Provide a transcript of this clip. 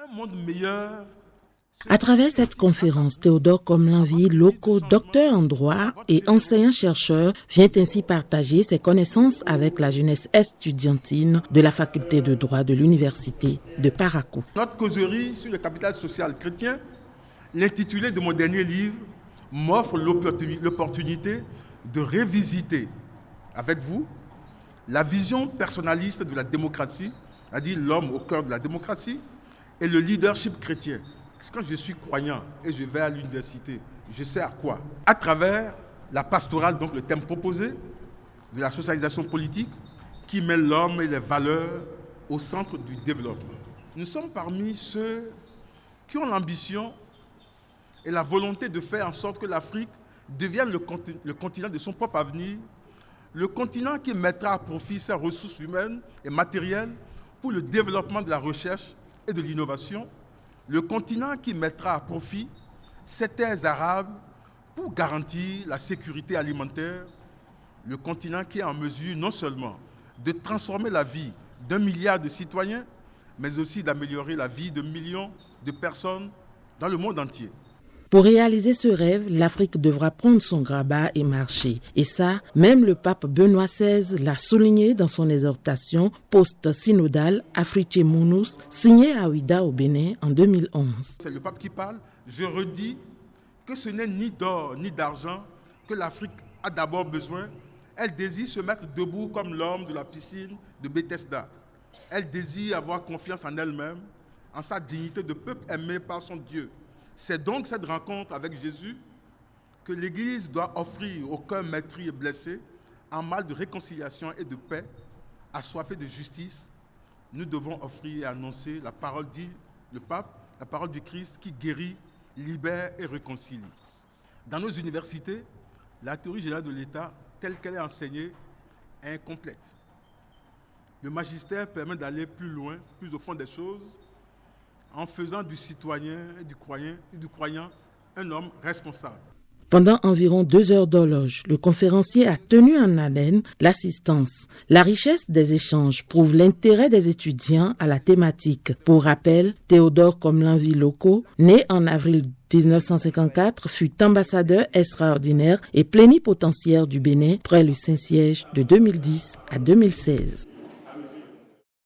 Un monde meilleur. À travers cette conférence, Théodore Komlanvi Loko, docteur en droit et enseignant-chercheur, vient ainsi partager ses connaissances avec la jeunesse estudiantine de la faculté de droit de l'université de Parakou. Notre causerie sur le capital social chrétien, l'intitulé de mon dernier livre, m'offre l'opportunité de révisiter avec vous la vision personnaliste de la démocratie, c'est-à-dire l'homme au cœur de la démocratie, et le leadership chrétien. Quand je suis croyant et je vais à l'université, je sais à quoi. À travers la pastorale, donc le thème proposé, de la socialisation politique, qui met l'homme et les valeurs au centre du développement. Nous sommes parmi ceux qui ont l'ambition et la volonté de faire en sorte que l'Afrique devienne le continent de son propre avenir, le continent qui mettra à profit ses ressources humaines et matérielles pour le développement de la recherche et de l'innovation, le continent qui mettra à profit ses terres arables pour garantir la sécurité alimentaire, le continent qui est en mesure non seulement de transformer la vie d'1 milliard de citoyens, mais aussi d'améliorer la vie de millions de personnes dans le monde entier. Pour réaliser ce rêve, l'Afrique devra prendre son grabat et marcher. Et ça, même le pape Benoît XVI l'a souligné dans son exhortation post-synodale Afriche Munus, signée à Ouida au Bénin en 2011. C'est le pape qui parle. Je redis que ce n'est ni d'or ni d'argent que l'Afrique a d'abord besoin. Elle désire se mettre debout comme l'homme de la piscine de Bethesda. Elle désire avoir confiance en elle-même, en sa dignité de peuple aimé par son Dieu. C'est donc cette rencontre avec Jésus que l'Église doit offrir au cœur meurtri et blessé, en mal de réconciliation et de paix, assoiffé de justice. Nous devons offrir et annoncer la parole, dit le pape, la parole du Christ qui guérit, libère et réconcilie. Dans nos universités, la théorie générale de l'État, telle qu'elle est enseignée, est incomplète. Le magistère permet d'aller plus loin, plus au fond des choses, en faisant du citoyen et du croyant un homme responsable. Pendant environ 2 heures d'horloge, le conférencier a tenu en haleine l'assistance. La richesse des échanges prouve l'intérêt des étudiants à la thématique. Pour rappel, Théodore Komlanvi Loko, né en avril 1954, fut ambassadeur extraordinaire et plénipotentiaire du Bénin près le Saint-Siège de 2010 à 2016.